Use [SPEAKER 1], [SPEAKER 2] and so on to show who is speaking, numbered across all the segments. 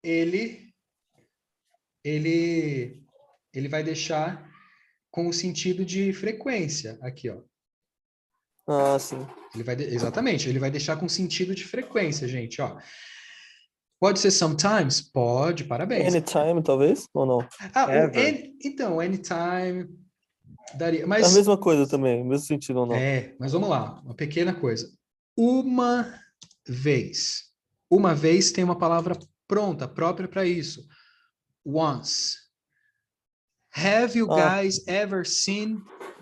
[SPEAKER 1] ele, ele, ele vai deixar com o sentido de frequência aqui, ó.
[SPEAKER 2] Ah, sim.
[SPEAKER 1] Exatamente, ele vai deixar com sentido de frequência, gente, ó. Pode ser sometimes? Pode, parabéns.
[SPEAKER 2] Anytime, talvez? Ou não?
[SPEAKER 1] Então, anytime daria,
[SPEAKER 2] É a
[SPEAKER 1] mas
[SPEAKER 2] mesma coisa também, mesmo sentido ou não?
[SPEAKER 1] mas vamos lá, uma pequena coisa. Uma vez. Uma vez tem uma palavra pronta, própria para isso. Once. Have you
[SPEAKER 2] Ah,
[SPEAKER 1] guys ever seen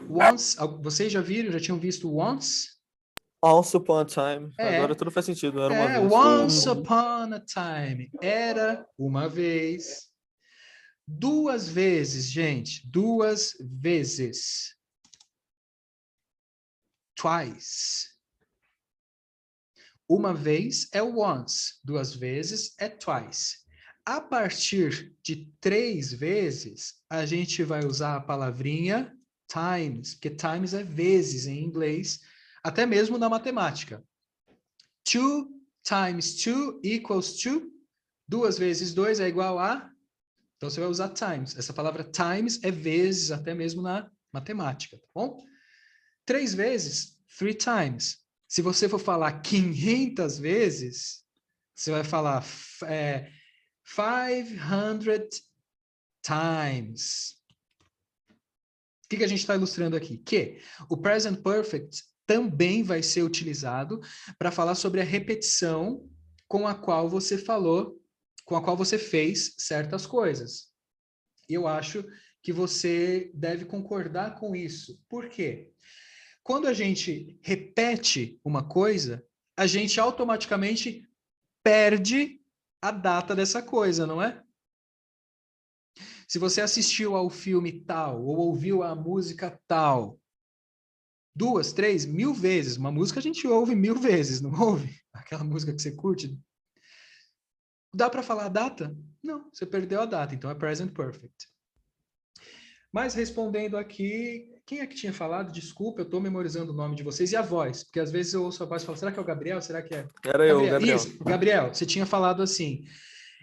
[SPEAKER 1] once? Vocês já viram, já tinham visto once?
[SPEAKER 2] once upon a time. Agora
[SPEAKER 1] É,
[SPEAKER 2] tudo faz sentido, era uma vez.
[SPEAKER 1] once upon a time. Era uma vez. Duas vezes, gente. Duas vezes. Twice. Uma vez é once. Duas vezes é twice. A partir de três vezes, a gente vai usar a palavrinha times, porque times é vezes em inglês, até mesmo na matemática. 2 times 2 equals 2. 2 vezes 2 é igual a... Então, você vai usar times. Essa palavra times é vezes, até mesmo na matemática, tá bom? 3 vezes, 3 times. Se você for falar 500 vezes, você vai falar 500 times. O que a gente está ilustrando aqui? Que o present perfect também vai ser utilizado para falar sobre a repetição com a qual você falou, com a qual você fez certas coisas. E eu acho que você deve concordar com isso. Por quê? Quando a gente repete uma coisa, a gente automaticamente perde a data dessa coisa, não é? Se você assistiu ao filme tal, ou ouviu a música tal, 2, 3, 1000 vezes. Uma música a gente ouve 1000 vezes, não ouve? Aquela música que você curte. Dá para falar a data? Não, você perdeu a data, então é present perfect. Mas respondendo aqui, quem é que tinha falado? Desculpa, eu estou memorizando o nome de vocês e a voz, porque às vezes eu ouço a voz e falo, será que é o Gabriel? Será que é?
[SPEAKER 2] Era eu, Gabriel.
[SPEAKER 1] Isso, Gabriel, você tinha falado assim,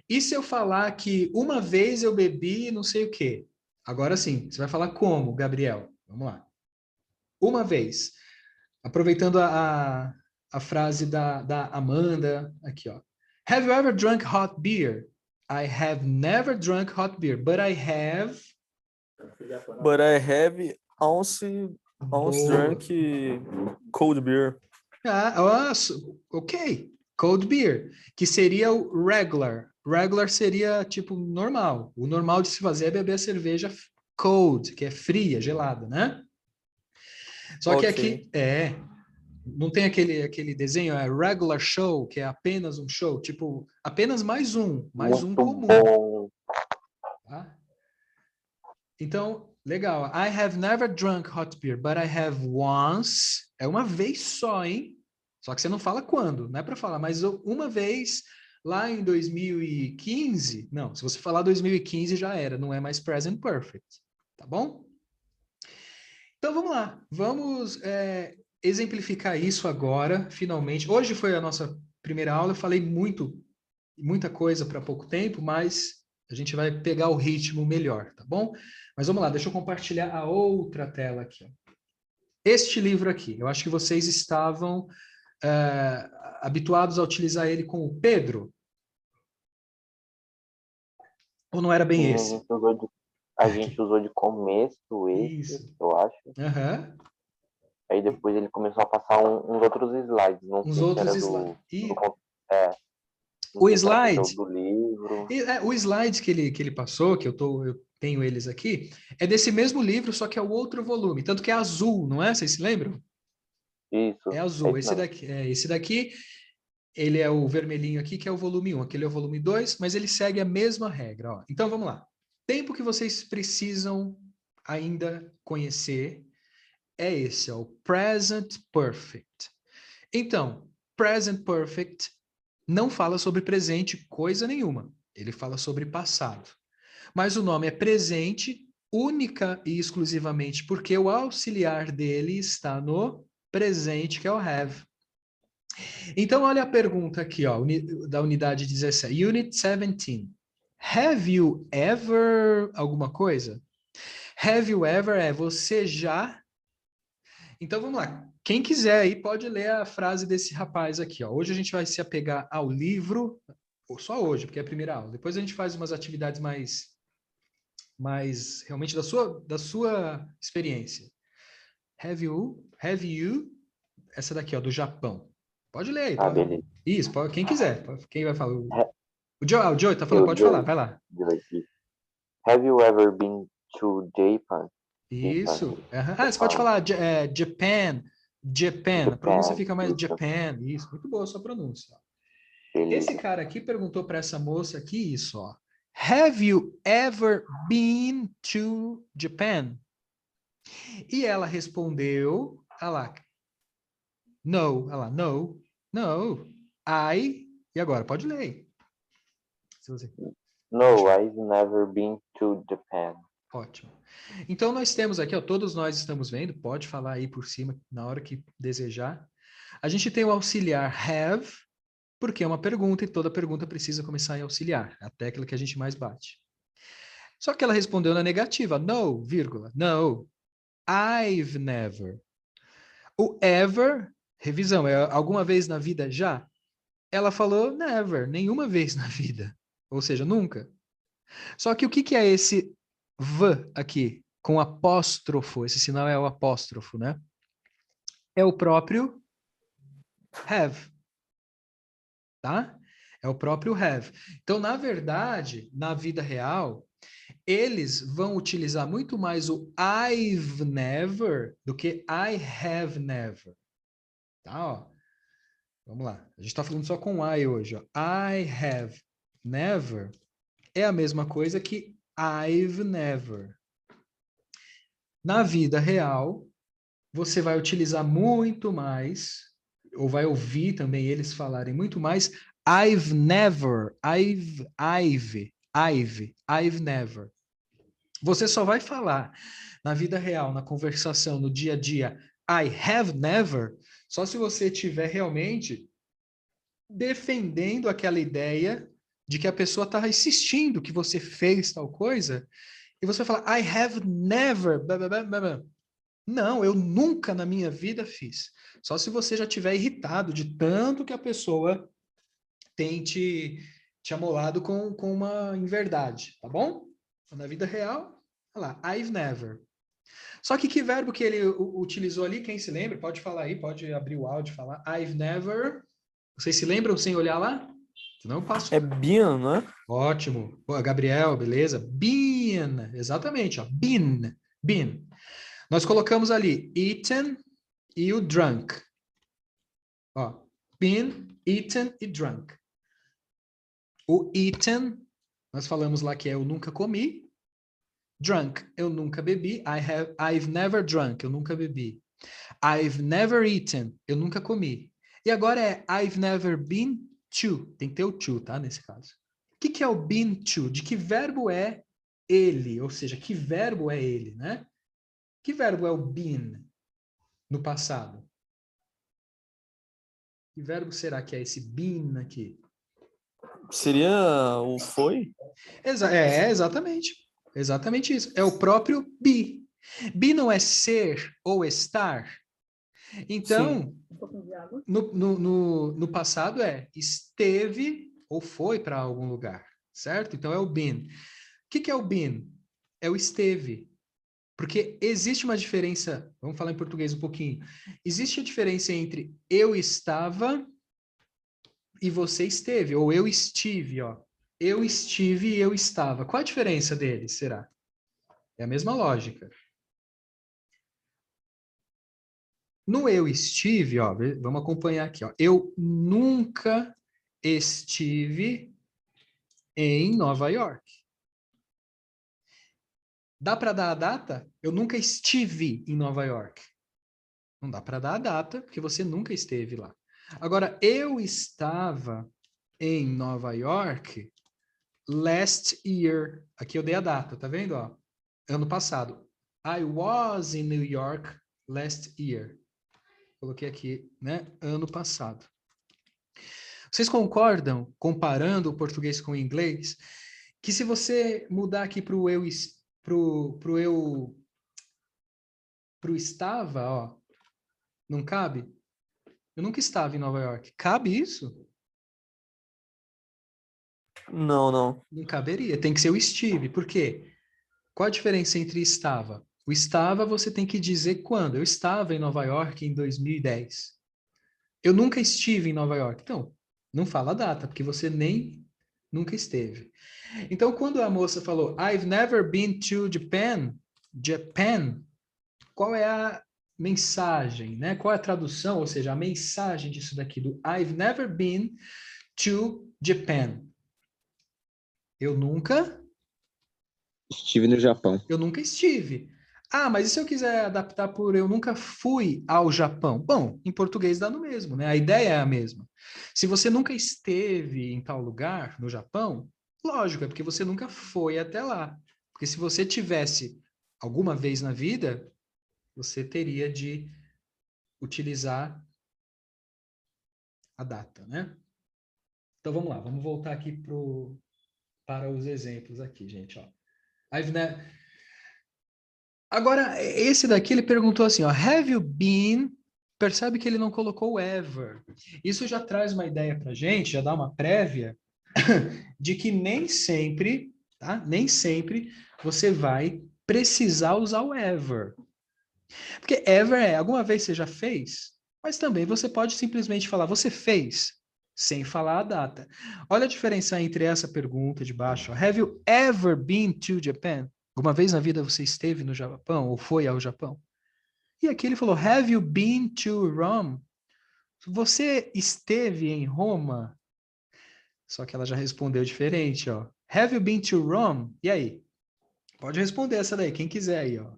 [SPEAKER 1] e se eu falar que uma vez eu bebi não sei o quê? Agora sim, você vai falar como, Gabriel? Vamos lá. Uma vez. Aproveitando a frase da Amanda, aqui, ó. Have you ever drunk hot beer? I have never drunk hot beer, but I have...
[SPEAKER 2] But I have ounce
[SPEAKER 1] Boa.
[SPEAKER 2] drunk cold beer.
[SPEAKER 1] Ok. Cold beer, que seria o regular. Regular seria tipo normal. O normal de se fazer é beber a cerveja cold, que é fria, gelada, né? Só que
[SPEAKER 2] Ok.
[SPEAKER 1] aqui não tem aquele desenho, é regular show, que é apenas um show, tipo, apenas mais um
[SPEAKER 3] Muito
[SPEAKER 1] comum.
[SPEAKER 3] bom.
[SPEAKER 1] Tá? Então, legal. I have never drunk hot beer, but I have once. É uma vez só, hein? Só que você não fala quando, não é para falar, mas uma vez lá em 2015. Não, se você falar 2015 já era, não é mais present perfect. Tá bom? Então vamos lá, vamos exemplificar isso agora, finalmente. Hoje foi a nossa primeira aula, eu falei muita coisa para pouco tempo, mas a gente vai pegar o ritmo melhor, tá bom? Mas vamos lá, deixa eu compartilhar a outra tela aqui. Ó. Este livro aqui, eu acho que vocês estavam habituados a utilizar ele com o Pedro. Ou não era bem
[SPEAKER 3] Sim,
[SPEAKER 1] esse?
[SPEAKER 3] a gente usou de começo esse,
[SPEAKER 1] Isso.
[SPEAKER 3] eu acho.
[SPEAKER 1] Uhum.
[SPEAKER 3] Aí depois ele começou a passar uns outros slides. Não
[SPEAKER 1] Uns
[SPEAKER 3] sei se
[SPEAKER 1] outros
[SPEAKER 3] era
[SPEAKER 1] slides.
[SPEAKER 3] não
[SPEAKER 1] O
[SPEAKER 3] sei se era
[SPEAKER 1] slide,
[SPEAKER 3] conteúdo do livro.
[SPEAKER 1] o slide que ele passou, que eu tenho eles aqui, é desse mesmo livro, só que é o outro volume. Tanto que é azul, não é? Vocês se lembram?
[SPEAKER 3] Isso,
[SPEAKER 1] É azul.
[SPEAKER 3] isso mesmo.
[SPEAKER 1] Esse daqui, ele é o vermelhinho aqui, que é o volume 1. Aquele é o volume 2, mas ele segue a mesma regra. Ó. Então, vamos lá. Tempo que vocês precisam ainda conhecer é esse, ó, o present perfect. Então, present perfect não fala sobre presente coisa nenhuma. Ele fala sobre passado. Mas o nome é presente única e exclusivamente porque o auxiliar dele está no presente, que é o have. Então, olha a pergunta aqui, ó, da unidade 17. Unit 17. Have you ever... alguma coisa? Have you ever é você já... Então, vamos lá. Quem quiser aí pode ler a frase desse rapaz aqui, ó. Hoje a gente vai se apegar ao livro, ou só hoje, porque é a primeira aula. Depois a gente faz umas atividades mais realmente da sua experiência. Have you, essa daqui, ó, do Japão. Pode ler aí.
[SPEAKER 3] Ah, beleza.
[SPEAKER 1] Isso, quem quiser. Quem vai falar?
[SPEAKER 3] Ha-
[SPEAKER 1] O Joey tá falando,
[SPEAKER 3] Eu,
[SPEAKER 1] pode
[SPEAKER 3] Joey,
[SPEAKER 1] falar, vai lá.
[SPEAKER 3] Joey. Have you ever been to Japan?
[SPEAKER 1] Isso.
[SPEAKER 3] Japan.
[SPEAKER 1] Ah, você pode falar Japan. A pronúncia fica mais
[SPEAKER 3] Isso.
[SPEAKER 1] Japan. Isso, muito boa a sua pronúncia.
[SPEAKER 3] Beleza.
[SPEAKER 1] Esse cara aqui perguntou para essa moça aqui isso, ó. Have you ever been to Japan? E ela respondeu, olha lá, no, olha lá, no, e agora, pode ler. Se você...
[SPEAKER 3] No, I've never been to Japan.
[SPEAKER 1] Ótimo. Então, nós temos aqui, ó, todos nós estamos vendo, pode falar aí por cima, na hora que desejar. A gente tem o auxiliar have, porque é uma pergunta e toda pergunta precisa começar em auxiliar, a tecla que a gente mais bate. Só que ela respondeu na negativa, no, vírgula, no, I've never. O ever, revisão, é alguma vez na vida já? Ela falou never, nenhuma vez na vida. Ou seja, nunca. Só que o que é esse v aqui, com apóstrofo? Esse sinal é o apóstrofo, né? É o próprio have. Tá? É o próprio have. Então, na verdade, na vida real, eles vão utilizar muito mais o I've never do que I have never. Tá, ó. Vamos lá. A gente está falando só com I hoje, ó. I have never é a mesma coisa que I've never. Na vida real, você vai utilizar muito mais, ou vai ouvir também eles falarem muito mais I've never, I've never. Você só vai falar na vida real, na conversação, no dia a dia, I have never, só se você estiver realmente defendendo aquela ideia de que a pessoa está insistindo que você fez tal coisa, e você fala, I have never, blá, blá, blá, blá. Não, eu nunca na minha vida fiz. Só se você já estiver irritado de tanto que a pessoa tem te amolado com uma inverdade, tá bom? Na vida real, olha lá, I've never. Só que verbo que ele utilizou ali, quem se lembra? Pode falar aí, pode abrir o áudio e falar. I've never. Vocês se lembram sem olhar lá? Senão eu passo.
[SPEAKER 2] É been, né?
[SPEAKER 1] Ótimo. Pô, Gabriel, beleza? Been, exatamente, ó. Been. Nós colocamos ali eaten e o drunk. Ó, been, eaten e drunk. O eaten, nós falamos lá que é eu nunca comi. Drunk, eu nunca bebi. I've never drunk, eu nunca bebi. I've never eaten, eu nunca comi. E agora é I've never been to. Tem que ter o to, tá? Nesse caso. O que é o been to? De que verbo é ele? Ou seja, que verbo é ele, né? Que verbo é o been no passado? Que verbo será que é esse been aqui?
[SPEAKER 2] Seria o foi?
[SPEAKER 1] Exatamente. Exatamente isso. É o próprio be. Be não é ser ou estar. Então, no passado é esteve ou foi para algum lugar, certo? Então é o been. O que é o been? É o esteve. Porque existe uma diferença, vamos falar em português um pouquinho. Existe a diferença entre eu estava e você esteve, ou eu estive, ó. Eu estive e eu estava. Qual a diferença deles, será? É a mesma lógica. No eu estive, ó, vamos acompanhar aqui, ó. Eu nunca estive em Nova York. Dá para dar a data? Eu nunca estive em Nova York. Não dá para dar a data, porque você nunca esteve lá. Agora, eu estava em Nova York last year. Aqui eu dei a data, tá vendo? Ó? Ano passado. I was in New York last year. Coloquei aqui, né? Ano passado. Vocês concordam, comparando o português com o inglês, que se você mudar aqui para o eu, pro estava, ó, não cabe? Eu nunca estava em Nova York. Cabe isso?
[SPEAKER 2] Não.
[SPEAKER 1] Não caberia. Tem que ser o estive. Por quê? Qual a diferença entre estava? O estava você tem que dizer quando. Eu estava em Nova York em 2010. Eu nunca estive em Nova York. Então, não fala a data, porque você nem nunca esteve. Então, quando a moça falou, I've never been to Japan, qual é a mensagem, né? Qual é a tradução, ou seja, a mensagem disso daqui do I've never been to Japan? Eu nunca
[SPEAKER 4] Estive no Japão.
[SPEAKER 1] Eu nunca estive. Ah, mas e se eu quiser adaptar por eu nunca fui ao Japão? Bom, em português dá no mesmo, né? A ideia é a mesma. Se você nunca esteve em tal lugar, no Japão, lógico, é porque você nunca foi até lá. Porque se você tivesse alguma vez na vida, você teria de utilizar a data, né? Então vamos lá, vamos voltar aqui para os exemplos aqui, gente. Ó. Agora, esse daqui ele perguntou assim, ó, have you been? Percebe que ele não colocou ever. Isso já traz uma ideia para gente, já dá uma prévia de que nem sempre, tá? Nem sempre você vai precisar usar o ever. Porque ever é alguma vez você já fez, mas também você pode simplesmente falar você fez, sem falar a data. Olha a diferença entre essa pergunta de baixo. Ó. Have you ever been to Japan? Alguma vez na vida você esteve no Japão ou foi ao Japão? E aqui ele falou, have you been to Rome? Você esteve em Roma? Só que ela já respondeu diferente, ó. Have you been to Rome? E aí? Pode responder essa daí, quem quiser aí, ó.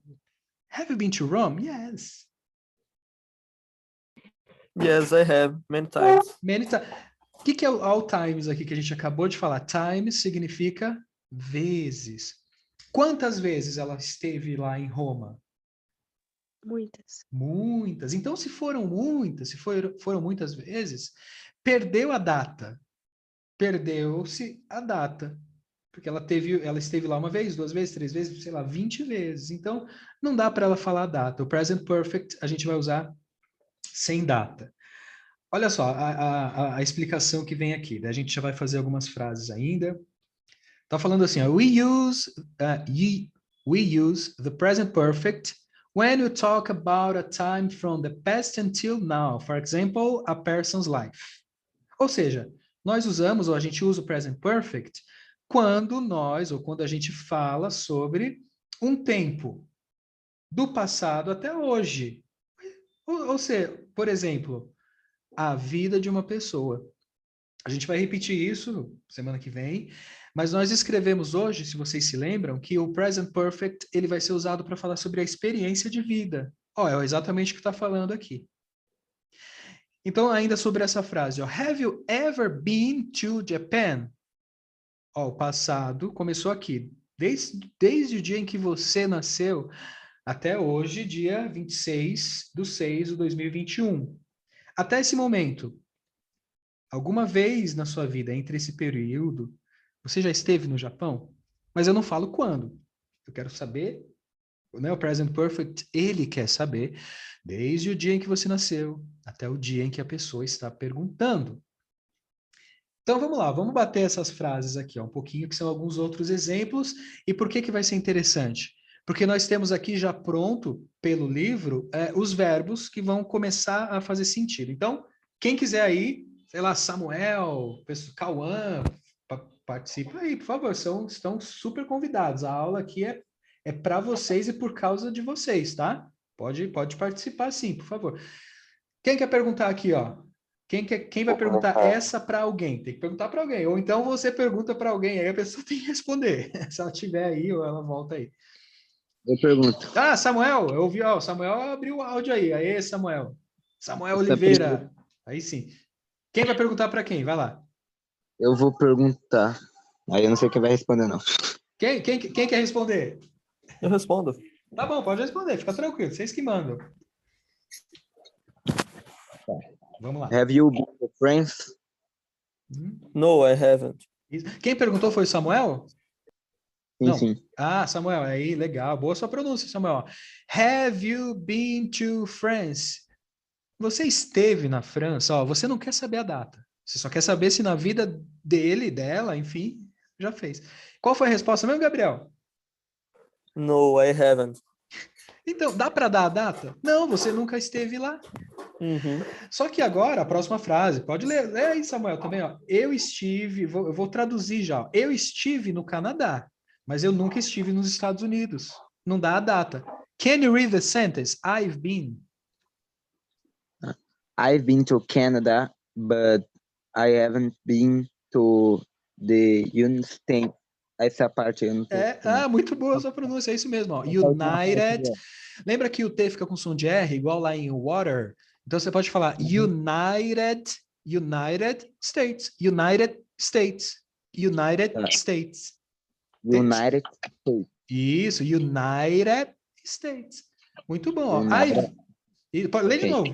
[SPEAKER 1] Have you been to Rome? Yes.
[SPEAKER 2] Yes, I have, many times.
[SPEAKER 1] Many times. O que é o all times aqui que a gente acabou de falar? Times significa vezes. Quantas vezes ela esteve lá em Roma?
[SPEAKER 5] Muitas.
[SPEAKER 1] Muitas. Então, se foram muitas, se foram muitas vezes, perdeu a data. Perdeu-se a data. Porque ela esteve lá uma vez, duas vezes, três vezes, sei lá, 20 vezes. Então, não dá para ela falar a data. O present perfect a gente vai usar sem data. Olha só a explicação que vem aqui. Daí a gente já vai fazer algumas frases ainda. Tá falando assim, ó, we use the present perfect when you talk about a time from the past until now. For example, a person's life. Ou seja, nós usamos, ou a gente usa o present perfect quando a gente fala sobre um tempo do passado até hoje. Ou seja, por exemplo, a vida de uma pessoa. A gente vai repetir isso semana que vem, mas nós escrevemos hoje, se vocês se lembram, que o present perfect ele vai ser usado para falar sobre a experiência de vida. Ó, é exatamente o que está falando aqui. Então, ainda sobre essa frase, ó, have you ever been to Japan? Ó, o passado começou aqui. Desde o dia em que você nasceu até hoje, dia 26/6/2021. Até esse momento, alguma vez na sua vida, entre esse período, você já esteve no Japão? Mas eu não falo quando. Eu quero saber, né? O present perfect, ele quer saber desde o dia em que você nasceu até o dia em que a pessoa está perguntando. Então vamos lá, vamos bater essas frases aqui, ó, um pouquinho, que são alguns outros exemplos. E por que que vai ser interessante? Porque nós temos aqui já pronto, pelo livro, os verbos que vão começar a fazer sentido. Então, quem quiser aí, sei lá, Samuel, Cauã, participa aí, por favor, estão super convidados. A aula aqui é para vocês e por causa de vocês, tá? Pode participar sim, por favor. Quem quer perguntar aqui, ó? Quem vai perguntar essa para alguém? Tem que perguntar para alguém. Ou então você pergunta para alguém, aí a pessoa tem que responder. Se ela tiver aí, ou ela volta aí.
[SPEAKER 4] Eu pergunto.
[SPEAKER 1] Ah, Samuel, eu ouvi, ó, Samuel abriu o áudio aí. Aí, Samuel. Samuel
[SPEAKER 4] Você
[SPEAKER 1] Oliveira. Aí sim. Quem vai perguntar para quem? Vai lá.
[SPEAKER 4] Eu vou perguntar. Aí eu não sei quem vai responder, não.
[SPEAKER 1] Quem quer responder?
[SPEAKER 2] Eu respondo.
[SPEAKER 1] Tá bom, pode responder, fica tranquilo, vocês que mandam. Vamos lá.
[SPEAKER 4] Have you been to France?
[SPEAKER 2] No, I haven't.
[SPEAKER 1] Isso. Quem perguntou foi o Samuel?
[SPEAKER 4] Sim,
[SPEAKER 1] Não.
[SPEAKER 4] sim.
[SPEAKER 1] Ah, Samuel, aí, legal. Boa sua pronúncia, Samuel. Have you been to France? Você esteve na França? Ó, você não quer saber a data. Você só quer saber se na vida dele, dela, enfim, já fez. Qual foi a resposta mesmo, Gabriel?
[SPEAKER 2] No, I haven't.
[SPEAKER 1] Então, dá para dar a data? Não, você nunca esteve lá.
[SPEAKER 2] Uhum.
[SPEAKER 1] Só que agora, a próxima frase, pode ler, lê aí, Samuel, também, ó. Eu estive, eu vou traduzir já, ó. Eu estive no Canadá, mas eu nunca estive nos Estados Unidos. Não dá a data. Can you read the sentence? I've been.
[SPEAKER 4] I've been to Canada, but I haven't been to the United States. Essa parte eu não tô.
[SPEAKER 1] Muito boa a sua pronúncia, é isso mesmo, ó.
[SPEAKER 4] Essa última parte
[SPEAKER 1] United.
[SPEAKER 4] é.
[SPEAKER 1] Lembra que o T fica com som de R, igual lá em water? Então você pode falar United States, United States, United
[SPEAKER 4] Tá.
[SPEAKER 1] States.
[SPEAKER 4] United States.
[SPEAKER 1] Isso, United States. Muito bom. Ó.
[SPEAKER 4] United-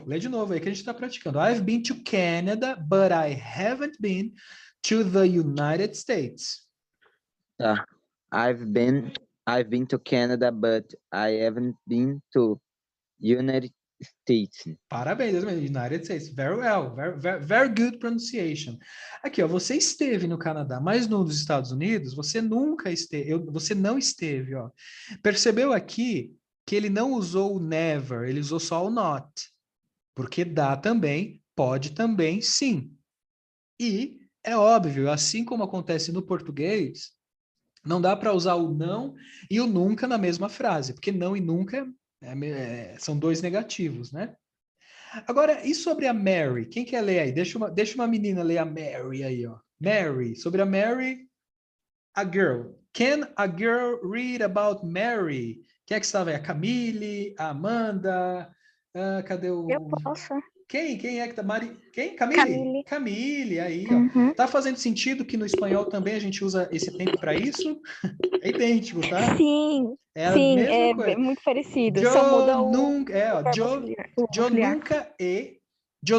[SPEAKER 1] Lê de novo aí que a gente está praticando. I've been to Canada, but I haven't been to the United States.
[SPEAKER 4] Tá. I've been to Canada, but I haven't been to United States.
[SPEAKER 1] Parabéns, United States. Very well. Very good pronunciation. Aqui, ó, você esteve no Canadá, mas nos Estados Unidos, você nunca esteve. Você não esteve, ó. Percebeu aqui que ele não usou o never, ele usou só o not. Porque dá também, pode também, sim. E é óbvio, assim como acontece no português, não dá para usar o não e o nunca na mesma frase, porque não e nunca são dois negativos, né? Agora, e sobre a Mary? Quem quer ler aí? Deixa uma menina ler a Mary aí, ó. Mary. Sobre a Mary, a girl. Can a girl read about Mary? Quem é que estava aí? A Camille, a Amanda. Cadê o...
[SPEAKER 5] Eu posso.
[SPEAKER 1] Quem é que tá? Quem? Camille? Camille, aí, ó.
[SPEAKER 5] Uhum.
[SPEAKER 1] Tá fazendo sentido que no espanhol também a gente usa esse tempo para isso? É idêntico, tá?
[SPEAKER 5] Sim,
[SPEAKER 1] É a
[SPEAKER 5] sim,
[SPEAKER 1] mesma
[SPEAKER 5] é
[SPEAKER 1] coisa.
[SPEAKER 5] muito parecido. Só muda o verbo
[SPEAKER 1] Yo,
[SPEAKER 5] auxiliar. O
[SPEAKER 1] yo
[SPEAKER 5] auxiliar.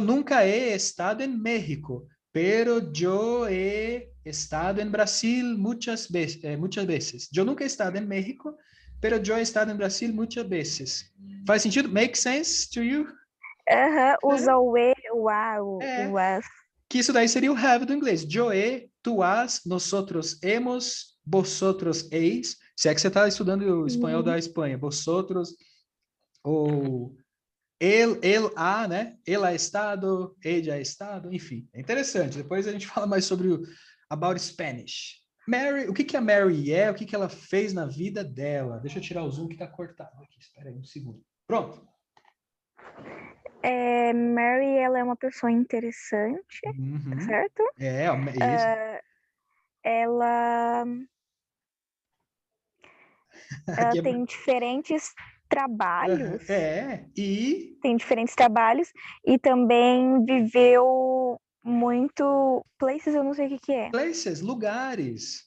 [SPEAKER 1] nunca he estado en México, pero yo he estado en Brasil muchas veces. Yo nunca he estado en México, pero yo he estado en Brasil muchas veces. Faz sentido? Make sense to you?
[SPEAKER 5] Aham, usa o e, o a,
[SPEAKER 1] É.
[SPEAKER 5] o as.
[SPEAKER 1] Que isso daí seria o have do inglês. Yo he, tu has, nosotros hemos, vosotros eis. Se é que você está estudando o espanhol da Espanha. Vosotros, ou ele há, né? Ele ha estado, ella ha estado, enfim. É interessante. Depois a gente fala mais sobre o about Spanish. Mary, o que que a Mary é? O que que ela fez na vida dela? Deixa eu tirar o zoom que está cortado aqui. Espera aí um segundo. Pronto.
[SPEAKER 5] Mary, ela é uma pessoa interessante,
[SPEAKER 1] Uhum.
[SPEAKER 5] certo?
[SPEAKER 1] Isso.
[SPEAKER 5] Ela
[SPEAKER 1] Aqui é-
[SPEAKER 5] tem diferentes trabalhos.
[SPEAKER 1] E
[SPEAKER 5] Tem diferentes trabalhos e também viveu muito places, eu não sei o que é.
[SPEAKER 1] places, lugares.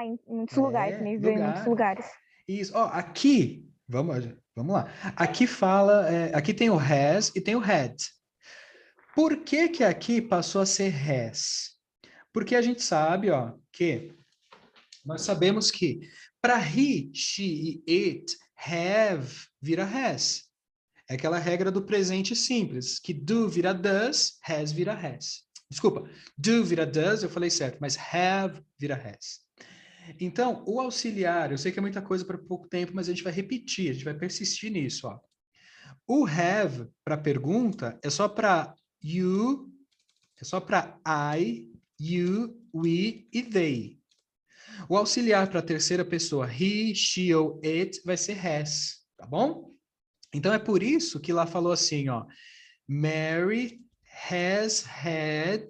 [SPEAKER 5] Em muitos lugares, também viveu em muitos lugares.
[SPEAKER 1] Isso. Ó, aqui, vamos lá. Aqui fala, aqui tem o has e tem o had. Por que que aqui passou a ser has? Porque a gente sabe, ó, que nós sabemos que para he, she e it, have vira has. É aquela regra do presente simples, que do vira does, has vira has. Desculpa, do vira does, eu falei certo, mas have vira has. Então, o auxiliar, eu sei que é muita coisa para pouco tempo, mas a gente vai repetir, a gente vai persistir nisso. Ó. O have para pergunta é só para you, é só para I, you, we e they. O auxiliar para a terceira pessoa, he, she ou it, vai ser has, tá bom? Então é por isso que lá falou assim, ó, Mary has had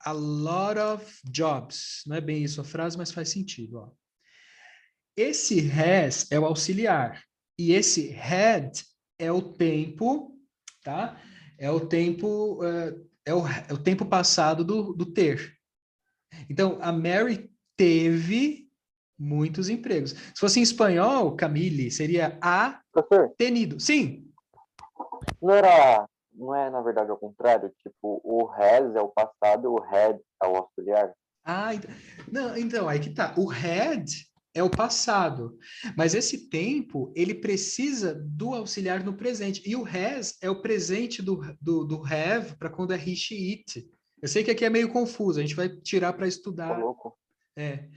[SPEAKER 1] a lot of jobs. Não é bem isso a frase, mas faz sentido. Ó. Esse has é o auxiliar. E esse had é o tempo, tá? É o tempo, é o tempo passado do ter. Então, a Mary teve muitos empregos. Se fosse em espanhol, Camille, seria a
[SPEAKER 3] Professor,
[SPEAKER 1] tenido. Sim.
[SPEAKER 3] não era não é, na verdade, ao contrário? Tipo, o has é o passado, o had é o auxiliar.
[SPEAKER 1] Ah, não, então, aí que tá. O had é o passado, mas esse tempo, ele precisa do auxiliar no presente. E o has é o presente do have para quando é he, she, it. Eu sei que aqui é meio confuso, a gente vai tirar para
[SPEAKER 3] Ô,
[SPEAKER 1] estudar.
[SPEAKER 3] louco.
[SPEAKER 1] É.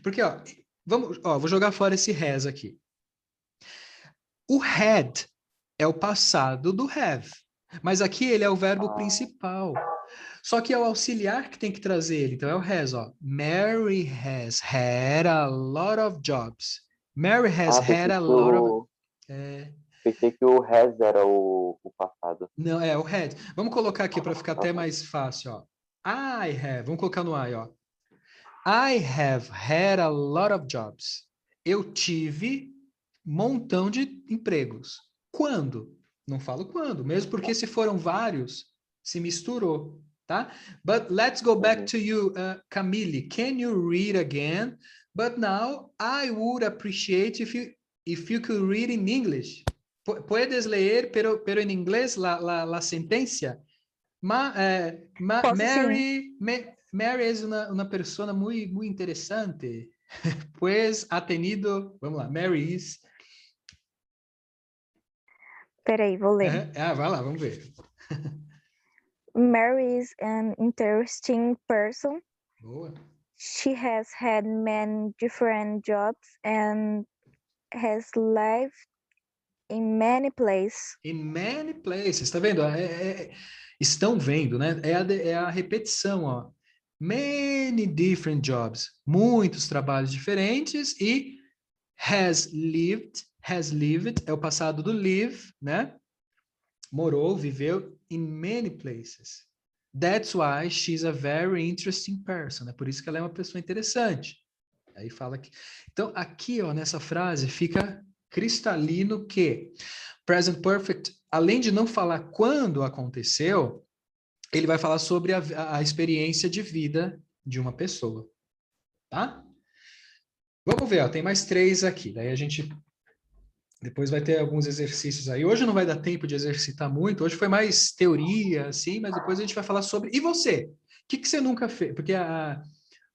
[SPEAKER 1] Porque, vou jogar fora esse has aqui. O had é o passado do have, mas aqui ele é o verbo principal. Só que é o auxiliar que tem que trazer ele. Então é o has, ó. Mary has had a lot of jobs. Mary has had a lot of...
[SPEAKER 3] Pensei que o has era o passado.
[SPEAKER 1] Não, é o had. Vamos colocar aqui para ficar até mais fácil, ó. I have, vamos colocar no I, ó. I have had a lot of jobs. Eu tive montão de empregos. Quando? Não falo quando, mesmo porque se foram vários, se misturou, tá? But let's go back to you, Camille. Can you read again? But now I would appreciate if you could read in English. Puedes leer, pero en inglés la sentencia?
[SPEAKER 5] Posso
[SPEAKER 1] Mary, Mary es una persona muy interesante. Pues ha tenido, vamos lá, Mary is...
[SPEAKER 5] Peraí, vou ler.
[SPEAKER 1] Vai lá, vamos ver.
[SPEAKER 5] Mary is an interesting person.
[SPEAKER 1] Boa.
[SPEAKER 5] She has had many different jobs and has lived in many places.
[SPEAKER 1] In many places, tá vendo? Estão vendo, né? É a repetição, ó. Many different jobs, muitos trabalhos diferentes e has lived é o passado do live, né? Morou, viveu in many places. That's why she's a very interesting person. É por isso que ela é uma pessoa interessante. Aí fala que... Então, aqui, ó, nessa frase, fica cristalino que present perfect, além de não falar quando aconteceu, ele vai falar sobre a experiência de vida de uma pessoa. Tá? Vamos ver, ó, tem mais 3 aqui. Daí a gente... Depois vai ter alguns exercícios aí. Hoje não vai dar tempo de exercitar muito. Hoje foi mais teoria, assim, mas depois a gente vai falar sobre... E você? O que você nunca fez? Porque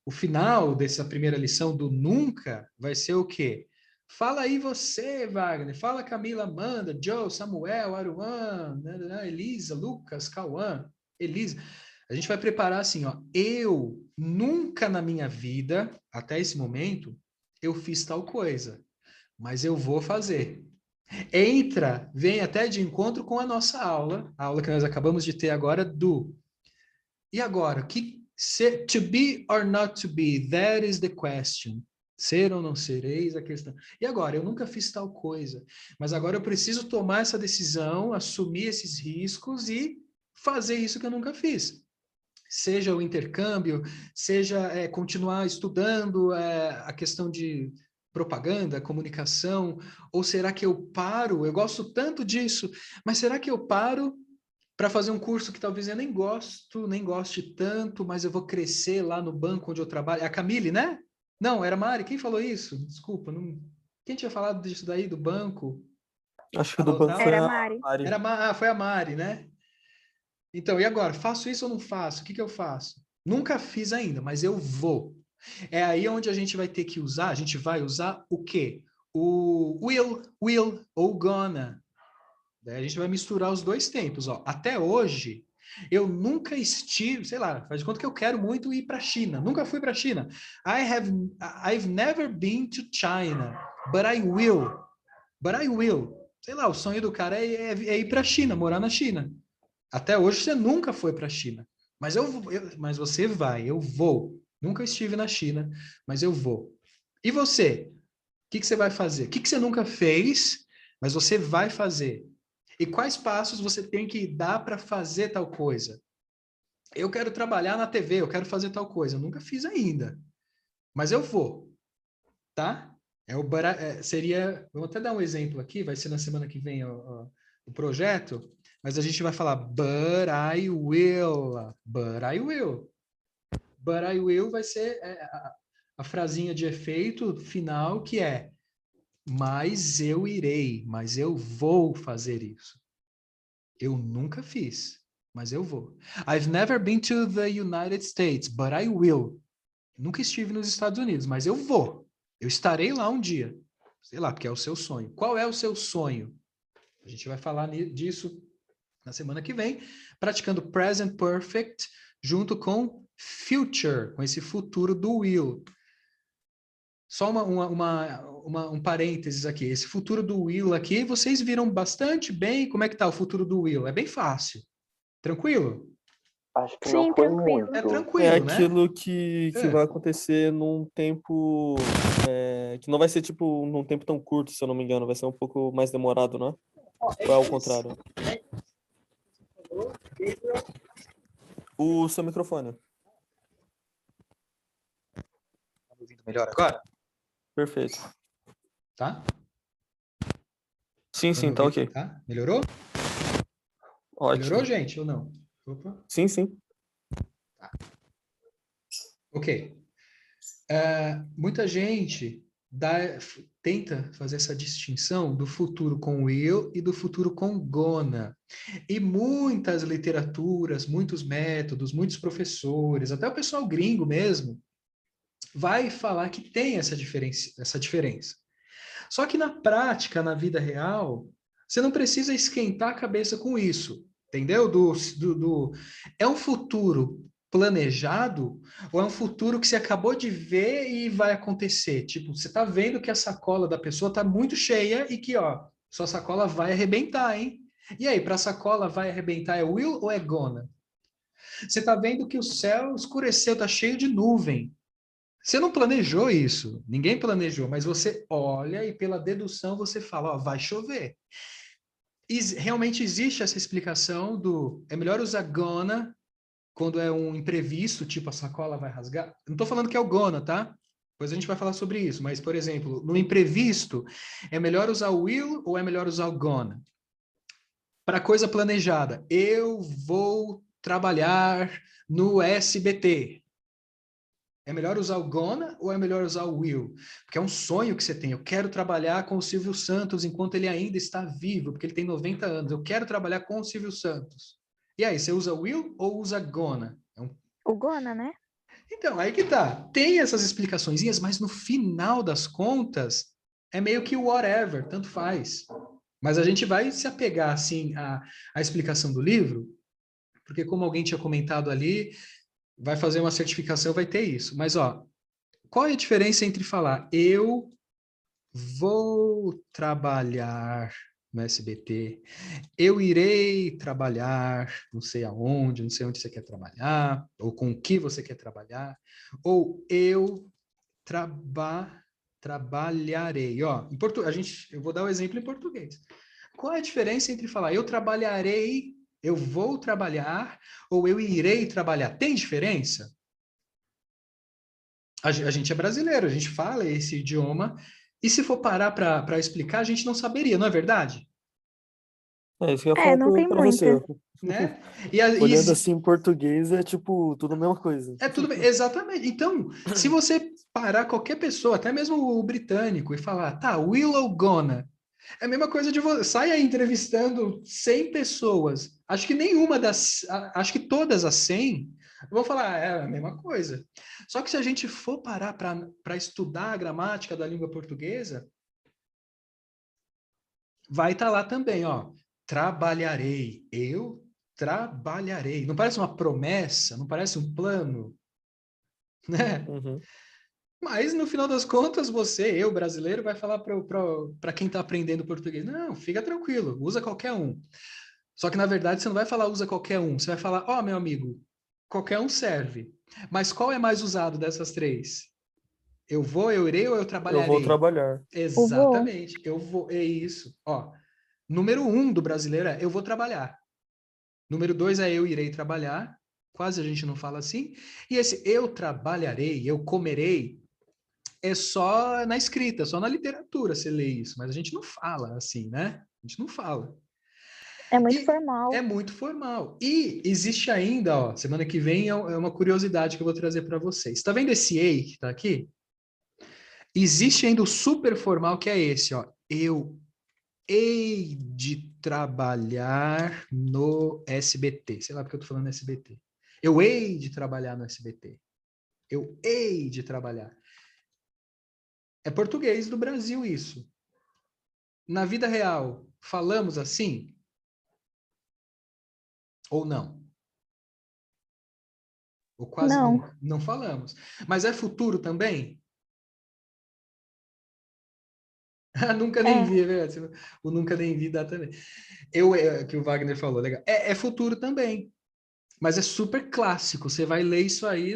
[SPEAKER 1] o final dessa primeira lição do nunca vai ser o quê? Fala aí você, Wagner. Fala Camila, Amanda, Joe, Samuel, Aruan, Elisa, Lucas, Cauã, Elisa. A gente vai preparar assim, ó. Eu nunca na minha vida, até esse momento, eu fiz tal coisa. Mas eu vou fazer. Vem até de encontro com a nossa aula, a aula que nós acabamos de ter agora do... E agora, to be or not to be, that is the question. Ser ou não ser, eis a questão. E agora, eu nunca fiz tal coisa, mas agora eu preciso tomar essa decisão, assumir esses riscos e fazer isso que eu nunca fiz. Seja o intercâmbio, seja continuar estudando a questão de propaganda, comunicação, ou será que eu paro? Eu gosto tanto disso, mas será que eu paro para fazer um curso que talvez eu nem goste tanto, mas eu vou crescer lá no banco onde eu trabalho? É a Camille, né? Não, era a Mari. Quem falou isso? Desculpa, não... Quem tinha falado disso daí, do banco?
[SPEAKER 2] Acho que do banco foi
[SPEAKER 5] Era
[SPEAKER 2] a
[SPEAKER 5] Mari.
[SPEAKER 2] Mari.
[SPEAKER 1] Foi a Mari, né? Então, e agora? Faço isso ou não faço? O que eu faço? Nunca fiz ainda, mas eu vou. É aí onde a gente vai ter que usar, a gente vai usar o quê? O will ou gonna. Daí a gente vai misturar os dois tempos, ó. Até hoje, eu nunca estive, sei lá, faz de conta que eu quero muito ir para a China. Nunca fui para a China. I've never been to China, but I will. But I will. Sei lá, o sonho do cara é ir para a China, morar na China. Até hoje você nunca foi para a China. Mas mas você vai, eu vou. Nunca estive na China, mas eu vou. E você? O que você vai fazer? O que você nunca fez, mas você vai fazer? E quais passos você tem que dar para fazer tal coisa? Eu quero trabalhar na TV, eu quero fazer tal coisa. Eu nunca fiz ainda, mas eu vou, tá? Seria, vamos até dar um exemplo aqui, vai ser na semana que vem o projeto, mas a gente vai falar but I will, but I will. But I will vai ser a frasinha de efeito final que é mas eu irei, mas eu vou fazer isso. Eu nunca fiz, mas eu vou. I've never been to the United States, but I will. Nunca estive nos Estados Unidos, mas eu vou. Eu estarei lá um dia. Sei lá, porque é o seu sonho. Qual é o seu sonho? A gente vai falar disso na semana que vem, praticando present perfect junto com future, com esse futuro do will. Só um parênteses aqui. Esse futuro do will aqui, vocês viram bastante bem como é que tá o futuro do will. É bem fácil. Tranquilo?
[SPEAKER 3] Acho que
[SPEAKER 5] Sim,
[SPEAKER 3] não foi
[SPEAKER 5] tranquilo.
[SPEAKER 3] muito.
[SPEAKER 1] É
[SPEAKER 2] É
[SPEAKER 1] tranquilo, né?
[SPEAKER 2] aquilo que
[SPEAKER 1] É.
[SPEAKER 2] vai acontecer num tempo que não vai ser tipo num tempo tão curto, se eu não me engano, vai ser um pouco mais demorado, né? Ou é ao contrário? O seu microfone.
[SPEAKER 1] Tá me ouvindo melhor agora?
[SPEAKER 2] Perfeito.
[SPEAKER 1] Tá?
[SPEAKER 2] Sim,
[SPEAKER 1] me
[SPEAKER 2] sim, tá
[SPEAKER 1] ouvindo?
[SPEAKER 2] ok.
[SPEAKER 1] Tá? Melhorou?
[SPEAKER 2] Ótimo.
[SPEAKER 1] Melhorou, gente, ou não? Opa.
[SPEAKER 2] Sim, sim.
[SPEAKER 1] Ok. Muita gente tenta fazer essa distinção do futuro com will e do futuro com gonna. E muitas literaturas, muitos métodos, muitos professores, até o pessoal gringo mesmo, vai falar que tem essa diferença. Só que na prática, na vida real, você não precisa esquentar a cabeça com isso, entendeu? É um futuro planejado ou é um futuro que você acabou de ver e vai acontecer? Tipo, você está vendo que a sacola da pessoa está muito cheia e que, ó, sua sacola vai arrebentar, hein? E aí, para a sacola vai arrebentar é will ou é gonna? Você está vendo que o céu escureceu, está cheio de nuvem. Você não planejou isso, ninguém planejou, mas você olha e pela dedução você fala, ó, vai chover. Realmente existe essa explicação é melhor usar gonna quando é um imprevisto, tipo a sacola vai rasgar. Não estou falando que é o gonna, tá? Depois a gente vai falar sobre isso, mas, por exemplo, no imprevisto, é melhor usar o will ou é melhor usar o gonna? Para coisa planejada, eu vou trabalhar no SBT. É melhor usar o gonna ou é melhor usar o will? Porque é um sonho que você tem. Eu quero trabalhar com o Silvio Santos enquanto ele ainda está vivo, porque ele tem 90 anos. Eu quero trabalhar com o Silvio Santos. E aí, você usa will ou usa gonna?
[SPEAKER 5] O gonna, né?
[SPEAKER 1] Então, aí que tá. Tem essas explicaçõezinhas, mas no final das contas, é meio que whatever, tanto faz. Mas a gente vai se apegar, assim, à explicação do livro, porque como alguém tinha comentado ali, vai fazer uma certificação, vai ter isso. Mas, ó, qual é a diferença entre falar eu vou trabalhar no SBT, eu irei trabalhar não sei onde você quer trabalhar, ou com o que você quer trabalhar, ou eu trabalharei. Ó, eu vou dar o exemplo em português. Qual é a diferença entre falar eu trabalharei, eu vou trabalhar, ou eu irei trabalhar? Tem diferença? A gente é brasileiro, a gente fala esse idioma, e se for parar para explicar, a gente não saberia, não é verdade?
[SPEAKER 2] É isso que eu ia
[SPEAKER 5] É,
[SPEAKER 2] falar
[SPEAKER 5] não tem
[SPEAKER 2] pra você.
[SPEAKER 5] muita.
[SPEAKER 1] Né?
[SPEAKER 2] Olhando assim em português, é tipo tudo a mesma coisa.
[SPEAKER 1] é tudo bem, exatamente. Então, se você parar qualquer pessoa, até mesmo o britânico, e falar, tá, will ou gonna? É a mesma coisa de você. Sai aí entrevistando 100 pessoas. Acho que todas as 100 vão falar, é a mesma coisa. Só que se a gente for parar para estudar a gramática da língua portuguesa, vai estar lá também, ó. Trabalharei. Eu trabalharei. Não parece uma promessa? Não parece um plano? Né?
[SPEAKER 2] Uhum.
[SPEAKER 1] Mas, no final das contas, eu, brasileiro, vai falar para quem está aprendendo português, não, fica tranquilo, usa qualquer um. Só que, na verdade, você não vai falar usa qualquer um, você vai falar, ó, meu amigo, qualquer um serve. Mas qual é mais usado dessas três? Eu vou, eu irei ou eu
[SPEAKER 2] Eu vou
[SPEAKER 1] trabalharei?
[SPEAKER 2] trabalhar.
[SPEAKER 5] O vou.
[SPEAKER 1] Exatamente, eu vou, é isso. Ó, número 1 do brasileiro é eu vou trabalhar. Número 2 é eu irei trabalhar, quase a gente não fala assim. E esse eu trabalharei, eu comerei, é só na escrita, só na literatura você lê isso, mas a gente não fala assim, né? A gente não fala.
[SPEAKER 5] É muito
[SPEAKER 1] E
[SPEAKER 5] formal.
[SPEAKER 1] é muito formal. E existe ainda, ó, semana que vem é uma curiosidade que eu vou trazer para vocês. Está vendo esse ei que está aqui? Existe ainda o super formal que é esse, ó. Eu hei de trabalhar no SBT. Sei lá porque eu tô falando SBT. Eu hei de trabalhar no SBT. Eu hei de trabalhar. É português do Brasil isso. Na vida real, falamos assim? Ou não? Ou quase
[SPEAKER 5] Não.
[SPEAKER 1] nunca? Não falamos. Mas é futuro também? Nunca nem
[SPEAKER 5] É.
[SPEAKER 1] vi, é verdade. O nunca nem vi dá também. Que o Wagner falou, legal. É futuro também. Mas é super clássico. Você vai ler isso aí,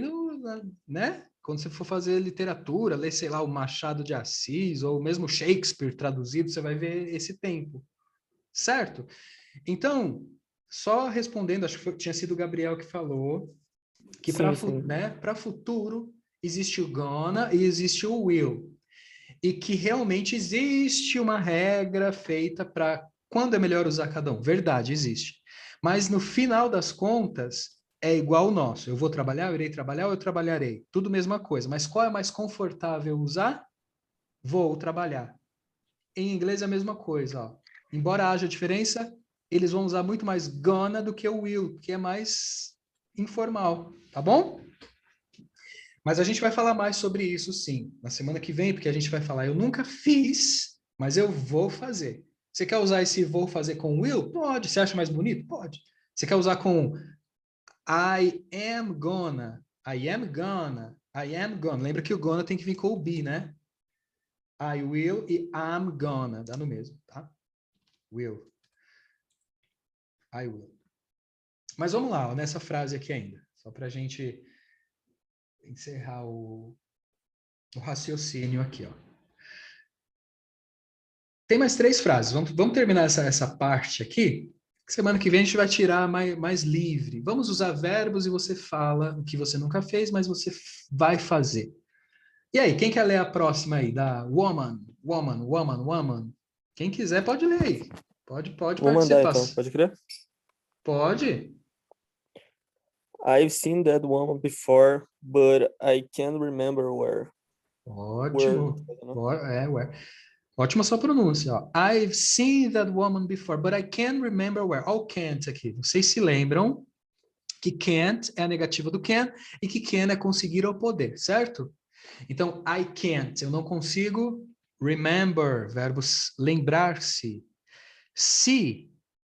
[SPEAKER 1] né? Quando você for fazer literatura, ler, sei lá, o Machado de Assis, ou mesmo Shakespeare traduzido, você vai ver esse tempo. Certo? Então, só respondendo, acho que tinha sido o Gabriel que falou, que para
[SPEAKER 2] Sim.
[SPEAKER 1] futuro existe o gonna e existe o will. E que realmente existe uma regra feita para quando é melhor usar cada um. Verdade, existe. Mas no final das contas, é igual o nosso. Eu vou trabalhar, eu irei trabalhar ou eu trabalharei. Tudo mesma coisa. Mas qual é mais confortável usar? Vou trabalhar. Em inglês é a mesma coisa. Ó. Embora haja diferença, eles vão usar muito mais gonna do que o will, que é mais informal. Tá bom? Mas a gente vai falar mais sobre isso, sim, na semana que vem, porque a gente vai falar, eu nunca fiz, mas eu vou fazer. Você quer usar esse vou fazer com will? Pode. Você acha mais bonito? Pode. Você quer usar com I am gonna, I am gonna, I am gonna. Lembra que o gonna tem que vir com o be, né? I will e I'm gonna. Dá no mesmo, tá? Will. I will. Mas vamos lá, ó, nessa frase aqui ainda. Só para a gente encerrar o raciocínio aqui, ó. Tem mais 3 frases. Vamos terminar essa parte aqui. Semana que vem a gente vai tirar mais livre. Vamos usar verbos e você fala o que você nunca fez, mas você vai fazer. E aí, quem quer ler a próxima aí? Da woman, woman, woman, woman. Quem quiser pode ler aí. Pode
[SPEAKER 2] Vou mandar
[SPEAKER 1] participar.
[SPEAKER 2] então, pode crer?
[SPEAKER 1] Pode?
[SPEAKER 2] I've seen that woman before, but I can't remember where.
[SPEAKER 1] Ótimo. Where. Ótima sua pronúncia. Ó. I've seen that woman before, but I can't remember where. Olha o can't aqui. Vocês se lembram que can't é a negativa do can e que can é conseguir ou poder, certo? Então, I can't, eu não consigo. Remember, verbos lembrar-se. Seen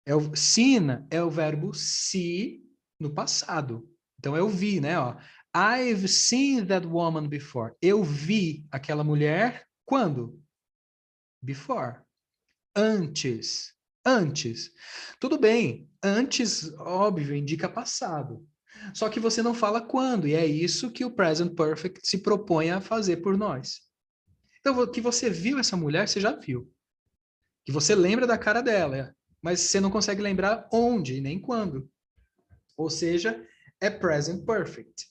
[SPEAKER 1] é o verbo see no passado. Então, eu vi, né? Ó. I've seen that woman before. Eu vi aquela mulher quando? Before. Antes. Antes. Tudo bem. Antes, óbvio, indica passado. Só que você não fala quando, e é isso que o Present Perfect se propõe a fazer por nós. Então, que você viu essa mulher, você já viu. Que você lembra da cara dela, mas você não consegue lembrar onde e nem quando. Ou seja, é Present Perfect.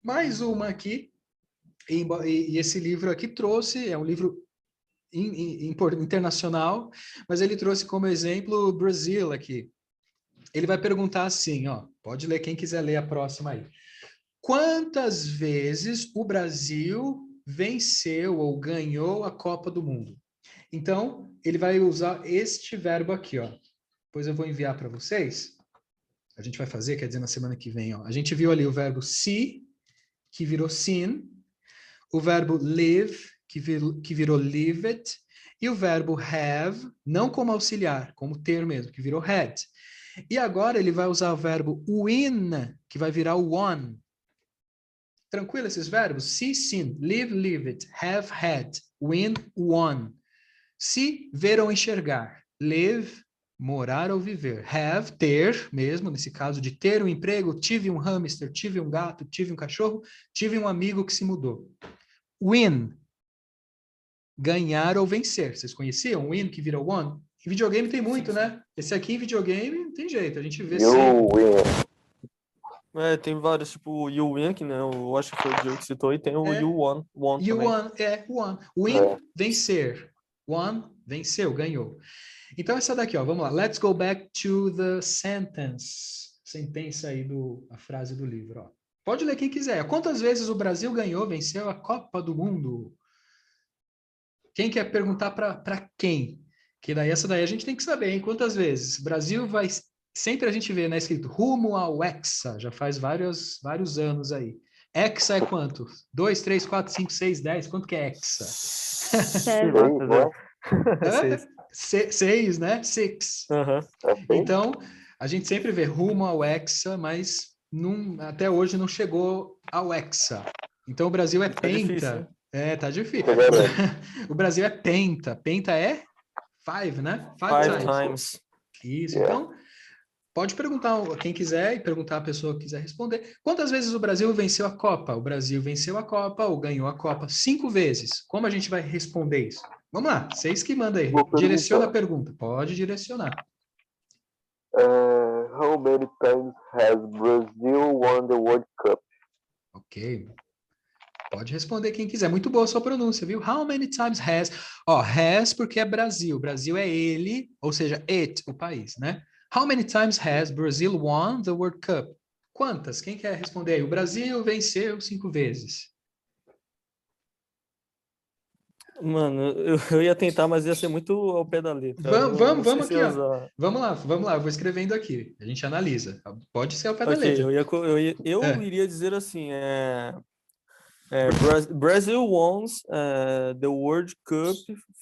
[SPEAKER 1] Mais uma aqui, e esse livro aqui trouxe, é um livro internacional, mas ele trouxe como exemplo o Brasil aqui. Ele vai perguntar assim, ó, pode ler quem quiser ler a próxima aí. Quantas vezes o Brasil venceu ou ganhou a Copa do Mundo? Então, ele vai usar este verbo aqui, ó. Depois eu vou enviar para vocês. A gente vai fazer, quer dizer, na semana que vem, ó. A gente viu ali o verbo see, que virou seen, o verbo live, que virou lived, e o verbo have, não como auxiliar, como ter mesmo, que virou had. E agora ele vai usar o verbo win, que vai virar o won. Tranquilo esses verbos? See, seen, live, lived, have, had, win, won. See, ver ou enxergar. Live, morar ou viver. Have, ter, mesmo, nesse caso de ter um emprego, tive um hamster, tive um gato, tive um cachorro, tive um amigo que se mudou. Win, ganhar ou vencer. Vocês conheciam? Win, que vira won? Em videogame tem muito, né? Esse aqui em videogame não tem jeito, a gente vê
[SPEAKER 3] You
[SPEAKER 1] sempre.
[SPEAKER 3] win.
[SPEAKER 2] É, tem vários, tipo, You Win, que né, eu acho que foi o Diego que citou, e tem o
[SPEAKER 1] É.
[SPEAKER 2] You Won
[SPEAKER 1] You
[SPEAKER 2] também.
[SPEAKER 1] won, won. Win, vencer. Won, venceu, ganhou. Então, essa daqui, ó, vamos lá. Let's go back to the sentence. Sentença aí, a frase do livro, ó. Pode ler quem quiser. Quantas vezes o Brasil ganhou, venceu a Copa do Mundo? Quem quer perguntar para quem? Que daí essa daí a gente tem que saber, hein? Quantas vezes? Brasil vai... Sempre a gente vê, né, escrito rumo ao Hexa, já faz vários anos aí. Hexa é quanto? 2, 3, 4, 5, 6, 10? Quanto que é Hexa?
[SPEAKER 2] Sei lá,
[SPEAKER 3] Seis, não é?
[SPEAKER 2] Seis.
[SPEAKER 1] 6, né? 6.
[SPEAKER 2] Aham.
[SPEAKER 3] É seis?
[SPEAKER 1] Então, a gente sempre vê rumo ao Hexa, mas até hoje não chegou ao Hexa. Então, o Brasil é
[SPEAKER 2] Tá difícil,
[SPEAKER 1] penta. Tá difícil.
[SPEAKER 3] Você garante.
[SPEAKER 1] O Brasil é penta. Penta é 5, né? 5
[SPEAKER 2] Five
[SPEAKER 1] times.
[SPEAKER 2] times.
[SPEAKER 1] Isso,
[SPEAKER 3] Yeah.
[SPEAKER 1] então, pode perguntar quem quiser e perguntar a pessoa que quiser responder. Quantas vezes o Brasil venceu a Copa? O Brasil venceu a Copa ou ganhou a Copa 5 vezes. Como a gente vai responder isso? Vamos lá, vocês que mandam aí.
[SPEAKER 3] Vou
[SPEAKER 1] Direciona a
[SPEAKER 3] perguntar.
[SPEAKER 1] pergunta. Pode direcionar.
[SPEAKER 3] How many times has Brazil won the World Cup?
[SPEAKER 1] Ok. Pode responder quem quiser. Muito boa a sua pronúncia, viu? How many times has? Ó, has porque é Brasil. Brasil é ele, ou seja, it, o país, né? How many times has Brazil won the World Cup? Quantas? Quem quer responder aí? O Brasil venceu 5 vezes.
[SPEAKER 2] Mano, eu ia tentar, mas ia ser muito ao pé da letra. Eu não sei
[SPEAKER 1] Vamos
[SPEAKER 2] se
[SPEAKER 1] aqui,
[SPEAKER 2] ia
[SPEAKER 1] ó.
[SPEAKER 2] usar.
[SPEAKER 1] Vamos lá. Eu vou escrevendo aqui. A gente analisa. Pode ser ao pé da
[SPEAKER 2] Ok,
[SPEAKER 1] letra.
[SPEAKER 2] eu iria dizer assim, Brazil won the World Cup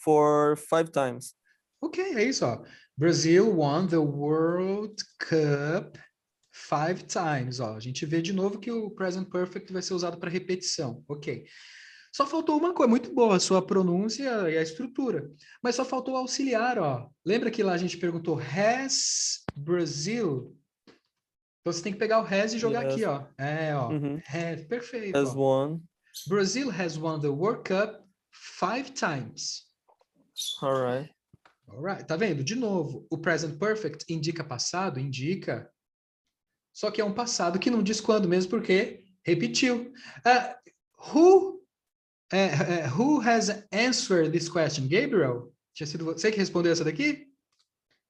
[SPEAKER 2] for 5 times.
[SPEAKER 1] Ok, é isso, ó. Brazil won the World Cup 5 times, ó. A gente vê de novo que o present perfect vai ser usado para repetição. Ok. Só faltou uma coisa, muito boa a sua pronúncia e a estrutura. Mas só faltou o auxiliar, ó. Lembra que lá a gente perguntou has Brazil? Então você tem que pegar o has e jogar
[SPEAKER 2] Yes.
[SPEAKER 1] aqui, ó. Ó.
[SPEAKER 2] Uhum.
[SPEAKER 1] Has, perfeito,
[SPEAKER 2] Has
[SPEAKER 1] ó.
[SPEAKER 2] won.
[SPEAKER 1] Brazil has won the World Cup 5 times.
[SPEAKER 2] Alright.
[SPEAKER 1] Alright, tá vendo? De novo, o present perfect indica passado? Indica. Só que é um passado que não diz quando mesmo, porque repetiu. Who has answered this question? Gabriel? Tinha sido você que respondeu essa daqui?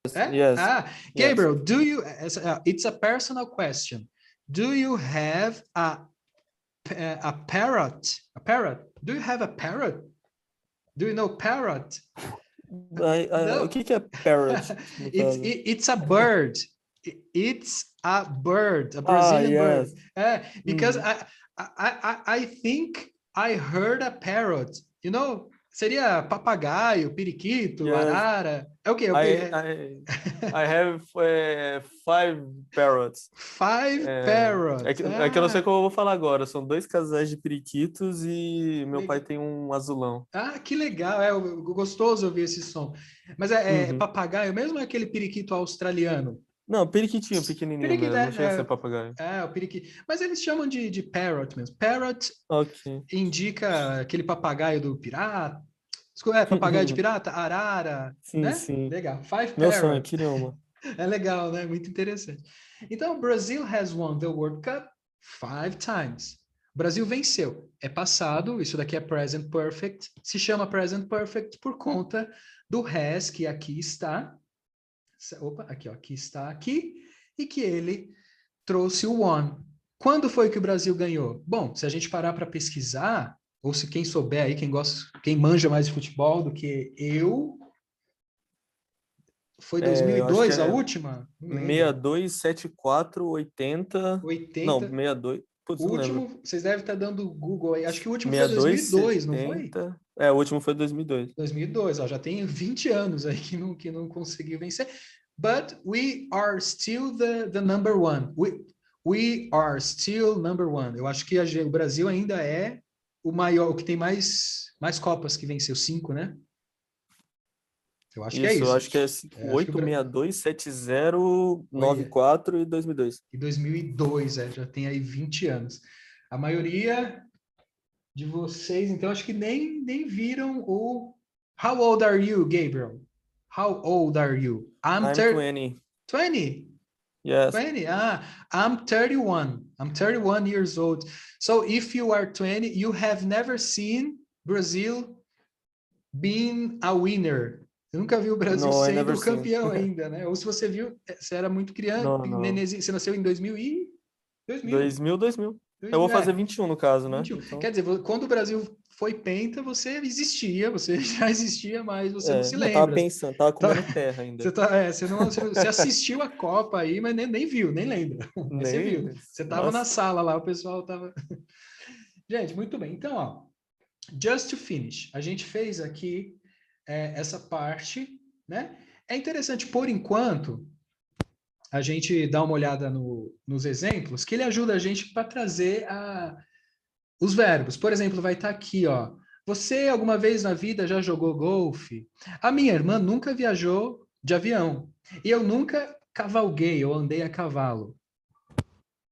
[SPEAKER 2] Yes.
[SPEAKER 1] Gabriel, do you... it's a personal question. Do you have a parrot? A parrot? Do you have a parrot? Do you know parrot?
[SPEAKER 2] O que é parrot? No caso?
[SPEAKER 1] It's a bird. It's a bird, a Brazilian
[SPEAKER 2] yes.
[SPEAKER 1] bird. Because I think I heard a parrot. You know, seria papagaio, periquito,
[SPEAKER 2] Yes.
[SPEAKER 1] arara. É o quê?
[SPEAKER 2] I have 5 parrots.
[SPEAKER 1] 5 parrots.
[SPEAKER 2] É que eu não sei como eu vou falar agora. São 2 casais de periquitos e meu pai tem um azulão.
[SPEAKER 1] Ah, que legal. É gostoso ouvir esse som. Mas é papagaio mesmo ou é aquele periquito australiano?
[SPEAKER 2] Não, periquitinho, pequenininho mesmo. Não chega a ser papagaio.
[SPEAKER 1] O periquito. Mas eles chamam de parrot mesmo. Parrot indica aquele papagaio do pirata. Papagaio de pirata? Arara.
[SPEAKER 2] Sim,
[SPEAKER 1] né?
[SPEAKER 2] sim.
[SPEAKER 1] Legal. 5 parrots.
[SPEAKER 2] Meu sonho, queria uma.
[SPEAKER 1] É legal, né? Muito interessante. Então, Brazil has won the World Cup 5 times. O Brasil venceu. É passado, isso daqui é present perfect. Se chama present perfect por conta do has, que aqui está. Opa, aqui, ó, aqui está aqui. E que ele trouxe o won. Quando foi que o Brasil ganhou? Bom, se a gente parar para pesquisar, ou se quem souber aí, quem manja mais de futebol do que eu... Foi 2002 a última?
[SPEAKER 2] 62, 74, 80...
[SPEAKER 1] 80.
[SPEAKER 2] Não, 62... Putz,
[SPEAKER 1] o último,
[SPEAKER 2] lembro.
[SPEAKER 1] Vocês devem estar dando Google aí. Acho que o último
[SPEAKER 2] 62,
[SPEAKER 1] foi 2002,
[SPEAKER 2] 70...
[SPEAKER 1] não foi?
[SPEAKER 2] O último foi 2002.
[SPEAKER 1] 2002, ó, já tem 20 anos aí que não conseguiu vencer. But we are still the number one. We are still number one. Eu acho que o Brasil ainda é o maior, o que tem mais Copas que venceu, 5, né? Eu acho que é isso.
[SPEAKER 2] Eu acho que é 8, 62, 70, 94 e 2002.
[SPEAKER 1] E 2002, já tem aí 20 anos. A maioria de vocês, então, acho que nem viram o... How old are you, Gabriel? How old are you?
[SPEAKER 2] I'm 20.
[SPEAKER 1] 20?
[SPEAKER 2] Yes.
[SPEAKER 1] 20? I'm 31. I'm 31 years old. So if you are 20, you have never seen Brazil being a winner. Você nunca viu o Brasil sendo campeão ainda, né? Ou se você viu, você era muito criança, nenenzinho. Você nasceu em 2000 e...
[SPEAKER 2] 2000. Eu vou fazer 21 no caso, né?
[SPEAKER 1] 21. Então... Quer dizer, quando o Brasil foi penta, você existia, você já existia, mas você não se
[SPEAKER 2] Eu tava
[SPEAKER 1] lembra.
[SPEAKER 2] pensando, tava comendo terra ainda.
[SPEAKER 1] Você assistiu a Copa aí, mas nem viu, nem lembra. Mas você viu.
[SPEAKER 2] Nem.
[SPEAKER 1] Você estava na
[SPEAKER 2] Nossa.
[SPEAKER 1] sala lá, o pessoal estava. Gente, muito bem. Então, ó, just to finish. A gente fez aqui essa parte, né? É interessante, por enquanto, a gente dá uma olhada nos exemplos, que ele ajuda a gente para trazer os verbos. Por exemplo, vai estar aqui, ó. Você alguma vez na vida já jogou golfe? A minha irmã nunca viajou de avião. E eu nunca cavalguei ou andei a cavalo.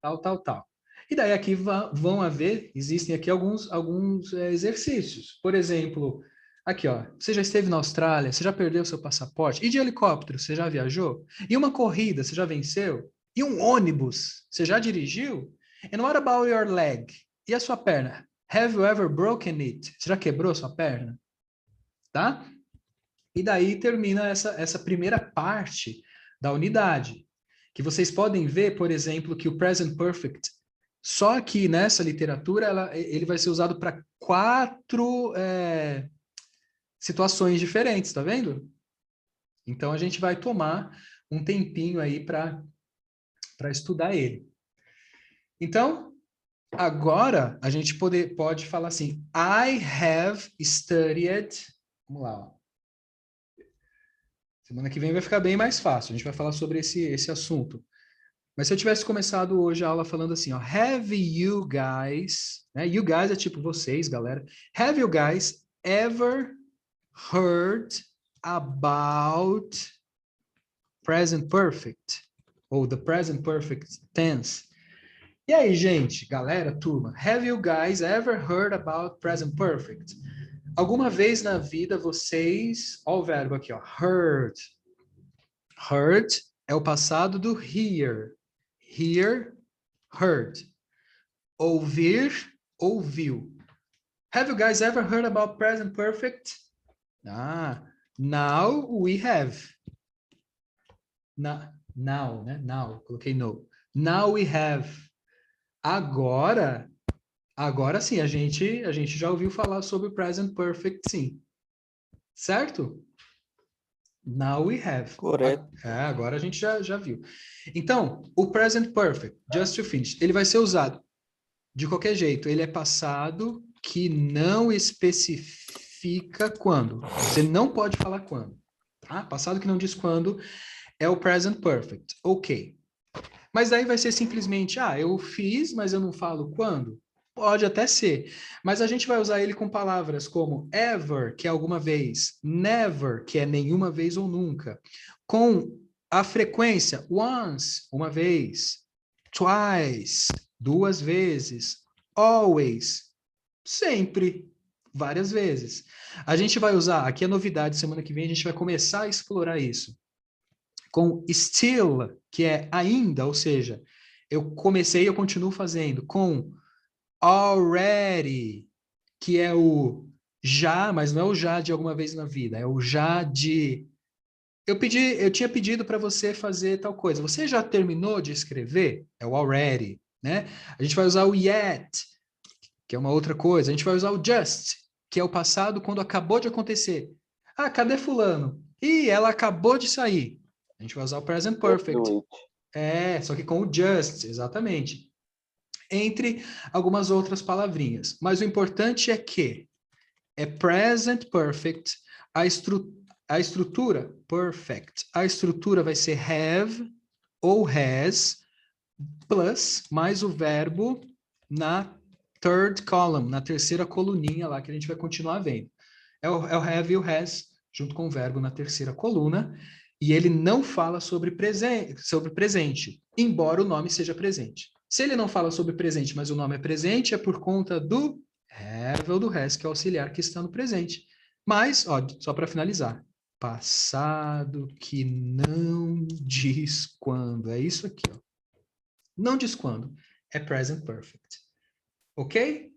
[SPEAKER 1] Tal, tal, tal. E daí aqui vão haver, existem aqui alguns exercícios. Por exemplo, aqui, ó. Você já esteve na Austrália? Você já perdeu seu passaporte? E de helicóptero? Você já viajou? E uma corrida? Você já venceu? E um ônibus? Você já dirigiu? And what about your leg? E a sua perna? Have you ever broken it? Você já quebrou sua perna? Tá? E daí termina essa primeira parte da unidade. Que vocês podem ver, por exemplo, que o present perfect, só que nessa literatura, ele vai ser usado para 4 situações diferentes, tá vendo? Então, a gente vai tomar um tempinho aí para estudar ele. Então, agora, a gente pode falar assim, I have studied... Vamos lá, ó. Semana que vem vai ficar bem mais fácil, a gente vai falar sobre esse assunto. Mas se eu tivesse começado hoje a aula falando assim, ó, have you guys, né? You guys é tipo vocês, galera. Have you guys ever heard about present perfect? Ou the present perfect tense? E aí, gente, galera, turma, have you guys ever heard about present perfect? Alguma vez na vida vocês, ó o verbo aqui, ó, heard. Heard é o passado do hear. Hear, heard. Ouvir, ouviu. Have you guys ever heard about present perfect? Now we have. Now, né? Now, coloquei no. Now we have. Agora sim, a gente já ouviu falar sobre present perfect, sim. Certo? Now we have.
[SPEAKER 2] Correto.
[SPEAKER 1] Agora a gente já viu. Então, o present perfect, just to finish, ele vai ser usado de qualquer jeito. Ele é passado que não especifica quando. Você não pode falar quando. Tá? Passado que não diz quando é o present perfect. Ok. Mas daí vai ser simplesmente, eu fiz, mas eu não falo quando. Pode até ser, mas a gente vai usar ele com palavras como ever, que é alguma vez, never, que é nenhuma vez ou nunca, com a frequência once, uma vez, twice, 2 vezes, always, sempre, várias vezes. A gente vai usar, aqui a novidade, semana que vem a gente vai começar a explorar isso, com still, que é ainda, ou seja, eu comecei e eu continuo fazendo, com already, que é o já, mas não é o já de alguma vez na vida, é o já de eu tinha pedido para você fazer tal coisa. Você já terminou de escrever? É o already, né? A gente vai usar o yet, que é uma outra coisa. A gente vai usar o just, que é o passado quando acabou de acontecer. Cadê fulano? Ela acabou de sair. A gente vai usar o present perfect. Só que com o just, exatamente. Entre algumas outras palavrinhas. Mas o importante é que é present perfect, a estrutura perfect. A estrutura vai ser have ou has, plus, mais o verbo na third column, na terceira coluninha lá que a gente vai continuar vendo. É o have e o has, junto com o verbo na terceira coluna, e ele não fala sobre presente, embora o nome seja presente. Se ele não fala sobre presente, mas o nome é presente, é por conta do have ou do has, que é o auxiliar que está no presente. Mas, só para finalizar, passado que não diz quando. É isso aqui, ó. Não diz quando. É present perfect. Ok?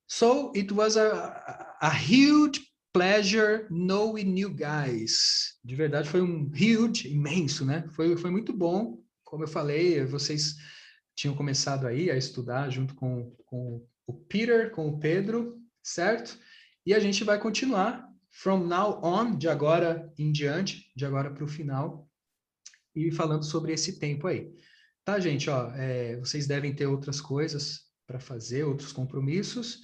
[SPEAKER 1] So, it was a huge pleasure knowing you guys. De verdade, foi um huge, imenso, né? Foi muito bom. Como eu falei, vocês tinham começado aí a estudar junto com o Peter, com o Pedro, certo? E a gente vai continuar from now on, de agora em diante, de agora para o final, e falando sobre esse tempo aí. Tá, gente? Ó, vocês devem ter outras coisas para fazer, outros compromissos.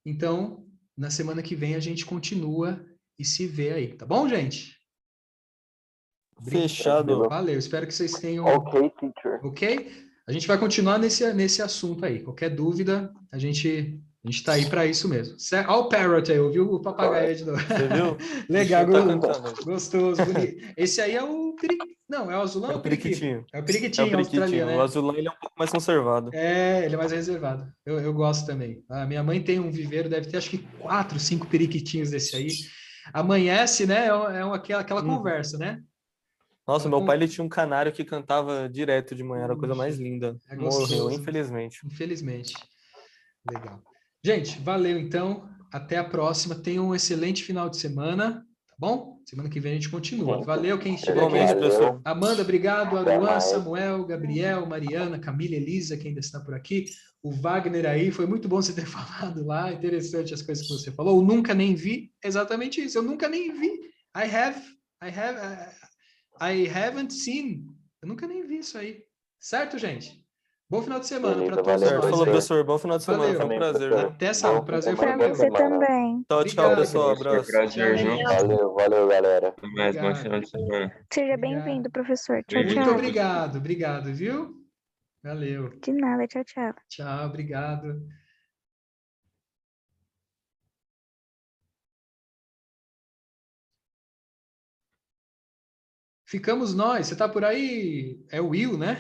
[SPEAKER 1] Então, na semana que vem a gente continua e se vê aí, tá bom, gente?
[SPEAKER 2] Fechado.
[SPEAKER 1] Valeu, espero que vocês tenham...
[SPEAKER 3] Ok, teacher.
[SPEAKER 1] Ok? A gente vai continuar nesse assunto aí. Qualquer dúvida, a gente tá aí para isso mesmo. Olha o parrot aí, ouviu o papagaio aí de novo.
[SPEAKER 2] Você viu?
[SPEAKER 1] Legal,
[SPEAKER 2] Tá cantando.
[SPEAKER 1] gostoso, bonito. Esse aí é o Não, é o azulão
[SPEAKER 2] É
[SPEAKER 1] ou
[SPEAKER 2] o
[SPEAKER 1] o periquito?
[SPEAKER 2] periquitinho.
[SPEAKER 1] É o
[SPEAKER 2] É o
[SPEAKER 1] periquitinho
[SPEAKER 2] periquitinho.
[SPEAKER 1] australiano,
[SPEAKER 2] O
[SPEAKER 1] né?
[SPEAKER 2] azulão ele é um pouco mais conservado.
[SPEAKER 1] Ele é mais reservado. Eu gosto também. A minha mãe tem um viveiro, deve ter acho que 4, 5 periquitinhos desse aí. Amanhece, né? Aquela
[SPEAKER 2] Uhum.
[SPEAKER 1] conversa, né?
[SPEAKER 2] Nossa,
[SPEAKER 1] Aquela
[SPEAKER 2] meu pai ele tinha um canário que cantava direto de manhã, era a coisa mais
[SPEAKER 1] Puxa,
[SPEAKER 2] linda.
[SPEAKER 1] é
[SPEAKER 2] Morreu,
[SPEAKER 1] gostoso.
[SPEAKER 2] infelizmente.
[SPEAKER 1] Infelizmente. Legal. Gente, valeu então. Até a próxima. Tenham um excelente final de semana, tá bom? Semana que vem a gente continua.
[SPEAKER 3] Sim.
[SPEAKER 1] Valeu quem estiver
[SPEAKER 2] Igualmente,
[SPEAKER 1] aqui.
[SPEAKER 2] professor.
[SPEAKER 1] Amanda, obrigado.
[SPEAKER 3] Até
[SPEAKER 1] Aruan,
[SPEAKER 3] mais.
[SPEAKER 1] Samuel, Gabriel, Mariana, Camila, Elisa, que ainda está por aqui. O Wagner aí, foi muito bom você ter falado lá. Interessante as coisas que você falou. Eu nunca nem vi. Exatamente isso. Eu nunca nem vi. I haven't seen. Eu nunca nem vi isso aí. Certo, gente? Bom final de semana para
[SPEAKER 3] Beleza,
[SPEAKER 1] todos
[SPEAKER 3] valeu,
[SPEAKER 2] Certo,
[SPEAKER 1] nós
[SPEAKER 2] falou,
[SPEAKER 1] aí.
[SPEAKER 2] professor. Bom final de semana.
[SPEAKER 1] Valeu.
[SPEAKER 2] Foi um
[SPEAKER 3] Também,
[SPEAKER 2] prazer,
[SPEAKER 3] professor.
[SPEAKER 2] viu?
[SPEAKER 1] Até sábado.
[SPEAKER 3] Bom
[SPEAKER 1] Prazer
[SPEAKER 3] fim de
[SPEAKER 1] foi
[SPEAKER 5] Para
[SPEAKER 1] meu.
[SPEAKER 5] você
[SPEAKER 3] semana.
[SPEAKER 5] também.
[SPEAKER 2] Tchau, tchau,
[SPEAKER 1] Obrigado.
[SPEAKER 2] pessoal.
[SPEAKER 6] Professor,
[SPEAKER 2] Abraço.
[SPEAKER 6] prazer,
[SPEAKER 1] Tchau,
[SPEAKER 6] viu?
[SPEAKER 1] gente.
[SPEAKER 3] Valeu, galera.
[SPEAKER 6] Até mais, bom
[SPEAKER 1] Obrigado.
[SPEAKER 6] final de semana.
[SPEAKER 5] Seja
[SPEAKER 1] Obrigado.
[SPEAKER 5] bem-vindo, professor. Tchau,
[SPEAKER 6] Bem-vindo,
[SPEAKER 1] Muito
[SPEAKER 5] tchau.
[SPEAKER 1] obrigado, obrigado, viu? Valeu.
[SPEAKER 5] De nada, tchau, tchau.
[SPEAKER 1] Tchau, obrigado. Ficamos nós. Você tá por aí? É o Will, né?